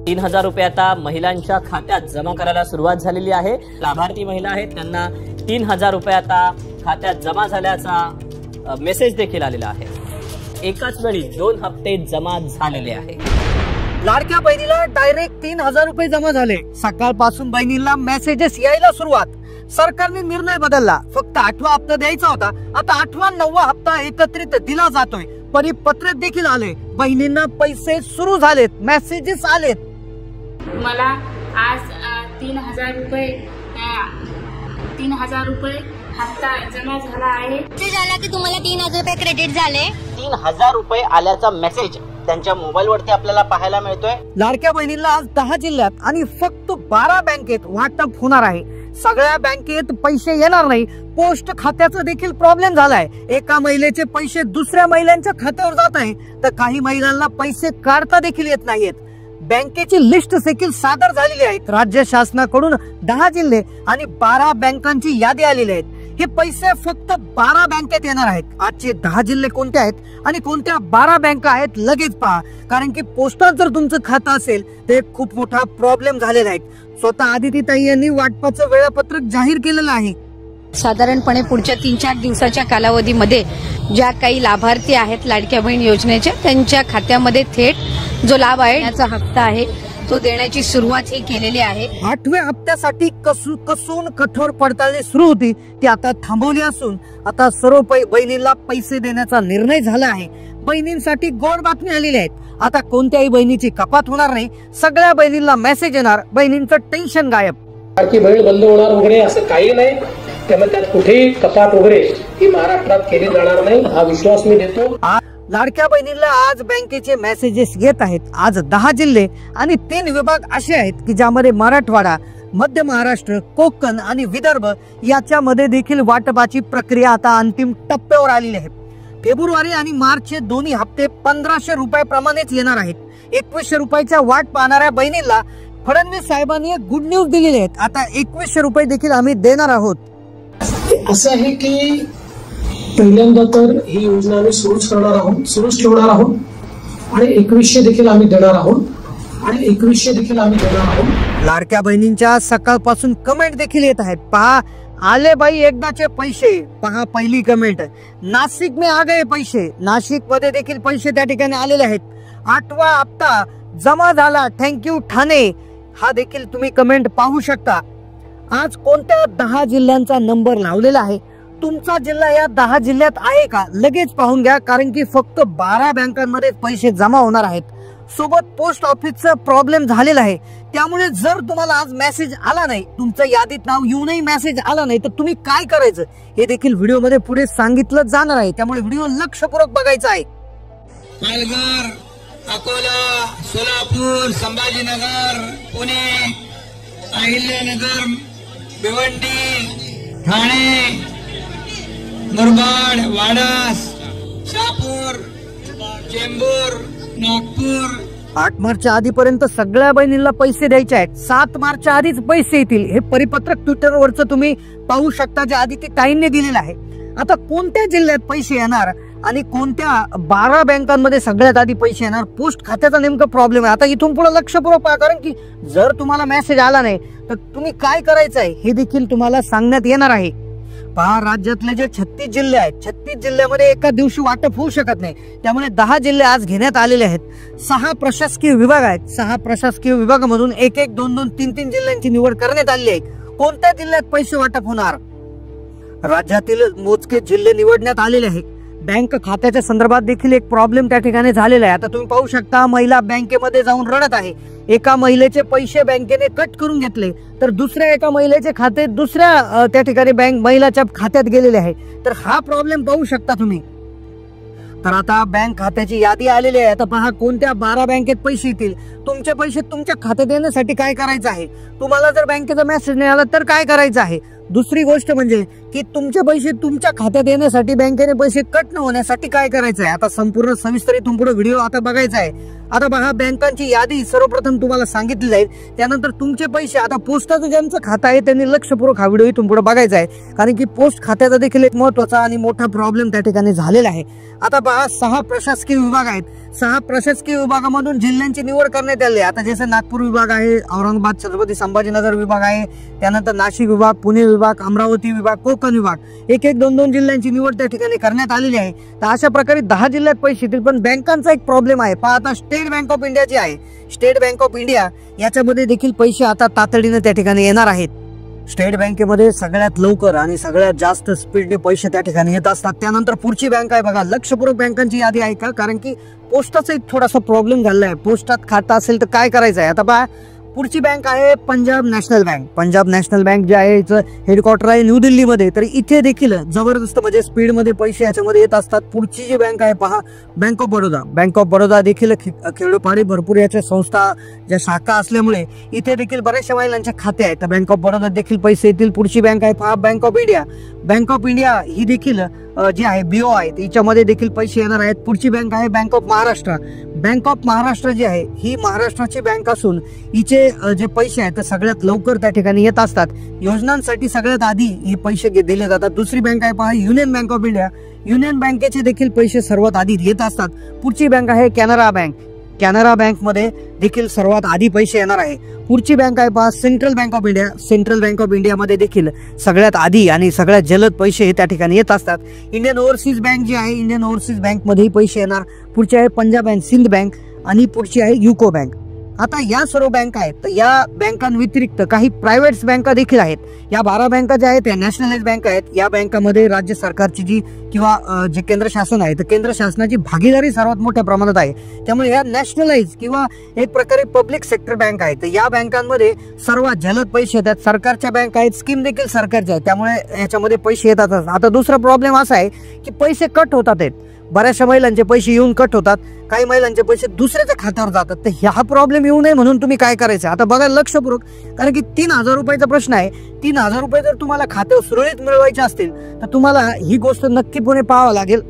3000 रुपये आता महिलांच्या खात्यात जमा करायला सुरुवात झालेली आहे। लाभार्थी महिला आहेत त्यांना 3000 रुपये आता खात्यात जमा झाल्याचा मेसेज देखील आलेला आहे। एकाच वेळी 2 हप्ते जमा झालेले आहे। लाडक्या बहिणीला डायरेक्ट 3000 रुपये जमा झाले। सकाळपासून बहिणीला मेसेजेस यायला सुरुवात। सरकारने निर्णय बदलला, फक्त 8वा हप्ता द्यायचा होता, आता 8वा 9वा हप्ता एकत्रित दिला जातोय। परिपत्रक देखील आले, बहिणींना पैसे सुरू झालेत, मेसेजेस आलेत। मला आज 3000 रुपये हप्ता जमा झाला आहे। झाला की तुम्हाला 3000 रुपये क्रेडिट झाले। 3000 रुपये आल्याचा मेसेज त्यांच्या मोबाईल वरती आपल्याला पाहायला मिळतोय। लाडक्या बहिणीला आज 10 जिल्ह्यात आणि फक्त 12 बँकेत वाटप होणार आहे। सगळ्या बँकेत पैसे येणार नाही। पोस्ट खात्याचा देखील प्रॉब्लेम झालाय। एका महिलेचे पैसे दुसऱ्या महिलांच्या खात्यावर जात आहे, तर काही महिलांना पैसे काढता देखील येत नाहीयेत। बँकेची लिस्ट देखील सादर झालेली आहे। राज्य शासनाकडून 10 जिल्हे आणि 12 बँकांची यादी आलेली आहे। हे पैसे फक्त 12 बँकेत येणार आहेत। आजचे 10 जिल्हे कोणते आहेत आणि कोणत्या 12 बँका आहेत लगेच पहा, कारण की पोस्टात जर तुमचं खातं असेल तर खूप मोठा प्रॉब्लेम झालेला आहे। स्वतः आदितीताई यांनी वाटपाचं वेळापत्रक जाहीर केलेलं आहे। साधारणपणे पुढच्या 3-4 दिवसाच्या कालावधीमध्ये ज्या काही लाभार्थी आहेत लाडक्या बहीण योजनेच्या, त्यांच्या खात्यामध्ये थेट जो लाभ आहे याचा हप्ता आहे तो देण्याची सुरुवात ही केलेली आहे। 8व्या हप्त्यासाठी कसून कठोर पडताळणी सुरू होती, ती आता थांबवली असून आता सर्व बहिणींना पैसे देण्याचा निर्णय झाला आहे। बहिणींसाठी गोड बातमी आलेली आहे। आता कोणत्याही बहिणीची कपात होणार नाही, सगळ्या बहिणींना मेसेज येणार, बहिणींचं टेन्शन गायब। लाडकी बहीण बंद होणार वगैरे असं काही नाही, त्यामुळे त्यात कुठेही कपात वगैरे ही महाराष्ट्रात केली जाणार नाही, हा विश्वास मी देतो। लाडक्या बहिणीला आज बँकेचे मेसेजेस येत आहेत। आज 10 जिल्हे आणि 3 विभाग असे आहेत की ज्यामध्ये मराठवाडा, मध्य महाराष्ट्र, कोकण आणि विदर्भ याच्यामध्ये देखील वाटपाची प्रक्रिया आता अंतिम टप्प्यावर आलेली आहे। फेब्रुवारी आणि मार्चचे दोन्ही हप्ते 1500 रुपयाप्रमाणेच येणार आहेत। 2100 रुपयाच्या वाट पाहणाऱ्या बहिणींना फडणवीस साहेबांनी गुड न्यूज दिलेली आहे। आता 2100 रुपये देखील आम्ही देणार आहोत। असं आहे की पहिल्यांदा तर ही योजना आम्ही सुरूच ठेवणार आहोत आणि 2100 देखील आम्ही देणार आहोत। लाडक्या बहिणींच्या सकाळपासून कमेंट देखील येत आहेत। पहा, आले बाई एकदाचे पैसे। पहा पहिली कमेंट, नाशिक में आ गए पैसे। नाशिक मध्ये देखील पैसे त्या ठिकाणी आलेले आहेत। 8वा हप्ता जमा झाला, थँक्यू ठाणे, हा देखील तुम्ही कमेंट पाहू शकता। आज कोणत्या 10 जिल्ह्यांचा नंबर लावलेला आहे, तुमचा जिल्हा या 10 जिल्ह्यात आहे का लगेच पाहून घ्या, कारण की फक्त 12 बँकांमध्ये पैसे जमा होणार आहेत। सोबत पोस्ट ऑफिसचा प्रॉब्लेम झालेला आहे, त्यामुळे जर तुम्हाला आज मेसेज आला नाही, तुमचं यादीत नाव येऊनही मेसेज आला नाही, तर तुम्ही काय करायचं हे देखील व्हिडिओमध्ये पुढे सांगितलं जाणार आहे, त्यामुळे व्हिडिओ लक्षपूर्वक बघायचा आहे। पालघर, अकोला, सोलापूर, संभाजीनगर, पुणे, अहिल्यानगर, भिवंडी, ठाणे, मुरबाड, वाडास, शहापूर, चेंबूर, नागपूर। 8 मार्चच्या आधीपर्यंत सगळ्या बहिणींना पैसे द्यायचे आहेत। 7 मार्चच्या आधीच पैसे येतील, हे परिपत्रक ट्विटरवरचं तुम्ही पाहू शकता, जे आदितीताईंनी दिलेलं आहे। आता कोणत्या जिल्ह्यात पैसे येणार आणि कोणत्या 12 बँकांमध्ये सगळ्यात आधी पैसे येणार, पोस्ट खात्याचा नेमका प्रॉब्लेम आहे। आता इथून पुढे लक्षपूर्वक पहा, कारण की जर तुम्हाला मेसेज आला नाही तर तुम्ही काय करायचं आहे हे देखील तुम्हाला सांगण्यात येणार आहे। पहा, राज्यातले जे 36 जिल्हे आहेत, 36 जिल्ह्यामध्ये एका दिवशी वाटप होऊ शकत नाही, त्यामुळे 10 जिल्हे आज घेण्यात आलेले आहेत। 6 प्रशासकीय विभाग आहेत। 6 प्रशासकीय विभागामधून 1-1, 2-2, 3-3 जिल्ह्यांची निवड करण्यात आली आहे। कोणत्या जिल्ह्यात पैसे वाटप होणार, राज्यातील मोजके जिल्हे निवडण्यात आलेले आहेत। बँक खात्याच्या संदर्भात देखील एक प्रॉब्लेम त्या ठिकाणी झालेला आहे। आता तुम्ही पाहू शकता, महिला बँकेमध्ये जाऊन रडत आहे। एका महिलेचे पैसे बँकेने कट करून घेतले, तर दुसऱ्या एका महिलेचे खाते दुसऱ्या त्या ठिकाणी महिलाच्या खात्यात गेलेले आहे। तर हा प्रॉब्लेम पाहू शकता तुम्ही। तर आता बँक खात्याची यादी आलेली आहे। आता पहा, कोणत्या 12 बँकेत पैसे येतील, तुमचे पैसे तुमच्या खात्यात येण्यासाठी काय करायचं आहे। तुम्हाला जर बँकेचा मेसेज नाही आला तर काय करायचं आहे, दुसरी गोष्ट म्हणजे की तुमचे पैसे तुमच्या खात्यात येण्यासाठी बँकेने पैसे कट न होण्यासाठी काय करायचं आहे, आता संपूर्ण सविस्तर इथून पुढे व्हिडिओ आता बघायचा आहे. आता बघा, बँकांची यादी सर्वप्रथम तुम्हाला सांगितली जाईल, त्यानंतर तुमचे पैसे, आता पोस्टाचं ज्यांचं खातं आहे त्यांनी लक्षपूर्वक हा व्हिडिओ इथून पुढे बघायचा आहे, कारण की पोस्ट खात्याचा देखील एक महत्वाचा आणि मोठा प्रॉब्लेम त्या ठिकाणी झालेला आहे. आता पहा, 6 प्रशासकीय विभाग आहेत. 6 प्रशासकीय विभागामधून जिल्ह्यांची निवड करण्यात आली. आता जसे नागपूर विभाग आहे, औरंगाबाद छत्रपती संभाजीनगर विभाग आहे, त्यानंतर नाशिक विभाग, पुणे विभाग, अमरावती विभाग, कोकण विभाग, 1-1, 2-2 जिल्ह्यांची निवड त्या ठिकाणी करण्यात आलेली आहे. तर अशा प्रकारे 10 जिल्ह्यात पैसे येतील. पण बँकांचा एक प्रॉब्लेम आहे. पहा, आता स्टेट बँक ऑफ इंडिया जी आहे, स्टेट बँक ऑफ इंडिया याच्यामध्ये देखील पैसे आता तातडीने त्या ठिकाणी येणार आहेत. स्टेट बँकेमध्ये सगळ्यात लवकर आणि सगळ्यात जास्त स्पीडने पैसे त्या ठिकाणी येत असतात. त्यानंतर पुढची बँक आहे बघा, लक्षपूर्वक बँकांची यादी आहे का, कारण की पोस्टाचा एक थोडासा प्रॉब्लेम झालेला आहे. पोस्टात खातं असेल तर काय करायचं आहे. आता पहा, पुढची बँक आहे Punjab national bank. Punjab national bank जे आहे याचं हेडक्वार्टर आहे न्यू दिल्लीमध्ये. तर इथे देखील जबरदस्त म्हणजे स्पीडमध्ये पैसे याच्यामध्ये येत असतात. पुढची जी बँक आहे पहा, bank of Baroda. Bank of Baroda देखील खेडोपाडी भरपूर याच्या संस्था ज्या शाखा असल्यामुळे इथे देखील बऱ्याचशा महिलांचे खाते आहेत. तर बँक ऑफ बडोदा देखील पैसे येतील. पुढची बँक आहे पहा, bank of India. Bank of India ही देखील जी आहे बीओ आहे, तिच्यामध्ये देखील पैसे येणार आहेत. पुढची बँक आहे bank of Maharashtra. Bank of Maharashtra जी आहे ही महाराष्ट्राची बँक असून हिचे जे पैसे आहेत ते सगळ्यात लवकर त्या ठिकाणी येत असतात. योजनांसाठी सगळ्यात आधी हे पैसे दिले जातात. दुसरी बँक आहे पहा, union bank of India. Union बँकेचे देखील पैसे सर्वात आधी येत असतात. पुढची बँक आहे कॅनरा बँक. कॅनरा बँक मध्ये देखील सर्वात आधी पैसे येणार आहे. पुढची बँक आहे पहा, central bank of India. Central bank of India मध्ये देखील सगळ्यात आधी आणि सगळ्यात जलद पैसे हे त्या ठिकाणी येत असतात. इंडियन ओव्हरसीज बँक जी आहे, इंडियन ओव्हरसीज बँक मध्येही पैसे येणार. पुढची आहे पंजाब अँड सिंध बँक आणि पुढची आहे युको बँक. आता या सर्व बँका आहेत. तर या बँकांव्यतिरिक्त काही प्रायव्हेट बँका देखील आहेत. या 12 बँका ज्या आहेत त्या नॅशनलाइज बँका आहेत. या बँकामध्ये राज्य सरकारची जी किंवा जे केंद्र शासन आहे तर केंद्र शासनाची भागीदारी सर्वात मोठ्या प्रमाणात आहे. त्यामुळे या नॅशनलाइज किंवा एक प्रकारे पब्लिक सेक्टर बँक आहे. तर या बँकांमध्ये सर्वात जलद पैसे येतात. सरकारच्या बँक आहेत, स्कीम देखील सरकारच्या आहेत, त्यामुळे याच्यामध्ये पैसे येतात. आता दुसरा प्रॉब्लेम असा आहे की पैसे कट होतात आहेत. बऱ्याचशा महिलांचे पैसे येऊन कट होतात, काही महिलांचे पैसे दुसऱ्याच्या खात्यावर जातात. तर ह्या प्रॉब्लेम येऊ नये म्हणून तुम्ही काय करायचं आता बघा लक्षपूर्वक, कारण की 3,000 रुपयाचा प्रश्न आहे. 3,000 रुपये जर तुम्हाला खात्यावर सुरळीत मिळवायचे असतील तर तुम्हाला ही गोष्ट नक्कीपणे पाहावं लागेल.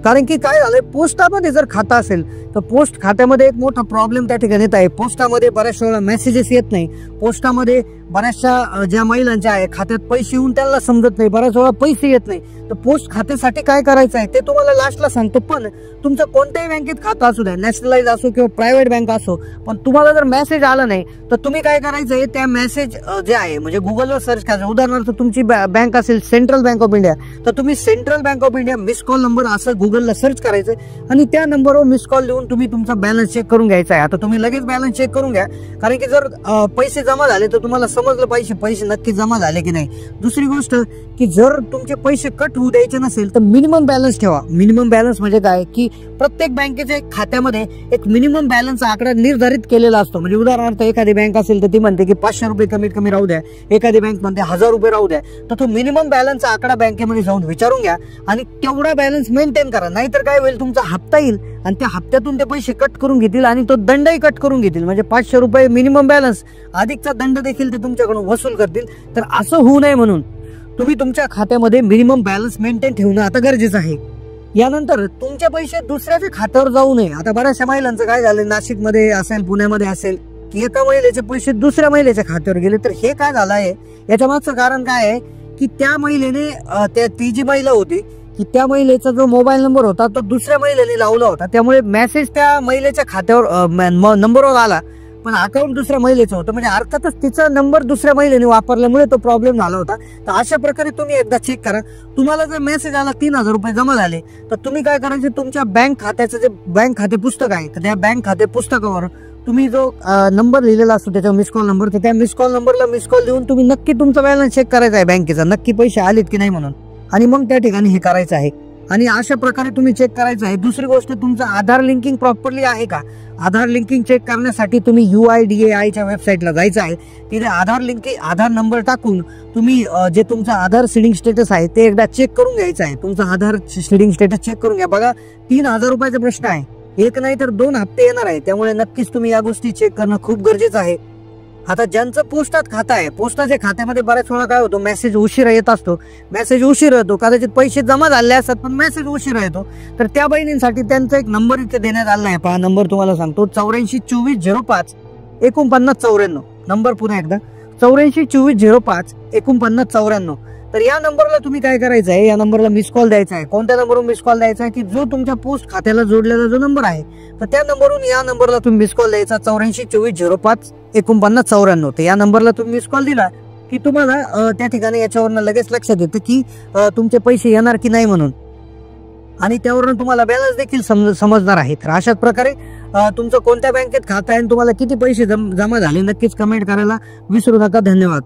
कारण की काय झालंय, पोस्टामध्ये जर खातं असेल तर पोस्ट खात्यामध्ये एक मोठा प्रॉब्लेम त्या ठिकाणी येत आहे. पोस्टामध्ये बऱ्याचशा वेळा मेसेजेस येत नाही. पोस्टामध्ये बऱ्याचशा ज्या महिलांच्या आहे खात्यात पैसे येऊन त्यांना समजत नाही, बऱ्याच वेळा पैसे येत नाही. तर पोस्ट खात्यासाठी काय करायचं आहे ते तुम्हाला लास्टला सांगतो. पण तुमचं कोणत्याही बँकेत खातं असू द्या, नॅशनलाइज असो किंवा प्रायव्हेट बँक असो, पण तुम्हाला जर मेसेज आला नाही तर तुम्ही काय करायचं आहे, त्या मेसेज जे आहे म्हणजे गुगलवर सर्च करायचं. उदाहरणार्थ तुमची बँक असेल सेंट्रल बँक ऑफ इंडिया, तर तुम्ही central bank of India miss call number असं गुगलला सर्च करायचं आणि त्या नंबरवर मिस कॉल देऊन तुम्ही तुमचा बॅलन्स चेक करून घ्यायचा आहे. आता तुम्ही लगेच बॅलन्स चेक करून घ्या, कारण की जर पैसे जमा झाले तर तुम्हाला समजलं पाहिजे पैसे नक्की जमा झाले की नाही. दुसरी गोष्ट की जर तुमचे पैसे कट होऊ द्यायचे नसेल तर मिनिमम बॅलन्स ठेवा. मिनिमम बॅलन्स म्हणजे काय की प्रत्येक बँकेच्या खात्यामध्ये एक मिनिमम बॅलन्सचा आकडा निर्धारित केलेला असतो. म्हणजे उदाहरणार्थ एखादी बँक असेल तर ती म्हणते की 500 रुपये कमीत कमी राहू द्या, एखादी बँक म्हणते 1000 रुपये राहू द्या. तर तो मिनिमम बॅलन्सचा आकडा बँकेमध्ये जाऊन विचारून घ्या आणि तेवढा बॅलन्स मेंटेन करा. नाहीतर काय होईल, तुमचा हप्ता येईल आणि त्या हप्त्यातून ते पैसे कट करून घेतील आणि तो दंडही कट करून घेतील. म्हणजे 500 रुपये मिनिमम बॅलन्स अधिकचा दंड देखील ते तुमच्याकडून वसूल करतील. तर असं होऊ नये म्हणून तुम्ही तुमच्या खात्यामध्ये मिनिमम बॅलन्स मेंटेन ठेवणं आता गरजेचं आहे. यानंतर तुमचे पैसे दुसऱ्याच्या खात्यावर जाऊ नये. आता बऱ्याचशा महिलांचं काय झालं, नाशिकमध्ये असेल, पुण्यामध्ये असेल, की एका महिलेचे पैसे दुसऱ्या महिलेच्या खात्यावर गेले. तर हे काय झालं आहे, याच्या मागचं कारण काय आहे की त्या महिलेने ती जी महिला होती की त्या महिलेचा जो मोबाईल नंबर होता तो दुसऱ्या महिलेने लावला होता. त्यामुळे मेसेज त्या महिलेच्या खात्यावर नंबरवर आला, पण अकाउंट दुसऱ्या महिलेचं होतं. म्हणजे अर्थातच तिचा नंबर दुसऱ्या महिलेने वापरल्यामुळे तो प्रॉब्लेम झाला होता. तर अशा प्रकारे तुम्ही एकदा चेक करा. तुम्हाला जर मेसेज आला 3000 रुपये जमा झाले तर तुम्ही काय करायचे, तुमच्या बँक खात्याचं जे बँक खाते पुस्तक आहे तर त्या बँक खाते पुस्तकावर तुम्ही जो नंबर लिहिलेला असतो त्याच्यावर मिस कॉल नंबर, तर त्या मिस कॉल नंबरला मिस कॉल देऊन तुम्ही नक्की तुमचा बॅलन्स चेक करायचा आहे बँकेचा, नक्की पैसे आलेत की नाही म्हणून, आणि मग त्या ठिकाणी हे करायचं आहे. आणि अशा प्रकारे तुम्ही चेक करायचं आहे. दुसरी गोष्ट, तुमचं आधार लिंकिंग प्रॉपरली आहे का. आधार लिंकिंग चेक करण्यासाठी तुम्ही UIDAIच्या वेबसाईटला जायचं आहे. तिथे आधार नंबर टाकून तुम्ही जे तुमचा आधार सीडिंग स्टेटस आहे ते एकदा चेक करून घ्यायचं आहे. तुमचा आधार सीडिंग स्टेटस चेक करून घ्या. बघा 3000 रुपयाचा प्रश्न आहे, एक नाही तर 2 हप्ते येणार आहे. त्यामुळे नक्कीच तुम्ही या गोष्टी चेक करणं खूप गरजेचं आहे. आता ज्यांचं पोस्टात खातं आहे, पोस्टाच्या खात्यामध्ये बऱ्याच वेळा काय होतो, मेसेज उशिरा येत असतो, मेसेज उशिरा येतो, कदाचित पैसे जमा झाले असतात पण मेसेज उशिरा येतो. तर त्या बहिणींसाठी त्यांचा एक नंबर इथे देण्यात आला आहे. पहा नंबर तुम्हाला सांगतो, 842405 4994. नंबर पुन्हा एकदा 842405 4994. तर या नंबरला तुम्ही काय करायचं आहे, या नंबरला मिस कॉल द्यायचा आहे. कोणत्या नंबरवरून मिस कॉल द्यायचा आहे की जो तुमच्या पोस्ट खात्याला जोडलेला जो नंबर आहे, तर त्या नंबरवरून या नंबरला तुम्ही मिस कॉल द्यायचा 842405 4994. तर या नंबरला तुम्ही मिस कॉल दिला की तुम्हाला त्या ठिकाणी याच्यावरनं लगेच लक्षात येतं की तुमचे पैसे येणार की नाही म्हणून, आणि त्यावरून तुम्हाला बॅलन्स देखील समजणार आहे. तर अशाच प्रकारे तुमचं कोणत्या बँकेत खातं आहे आणि तुम्हाला किती पैसे जमा झाले नक्कीच कमेंट करायला विसरू नका. धन्यवाद.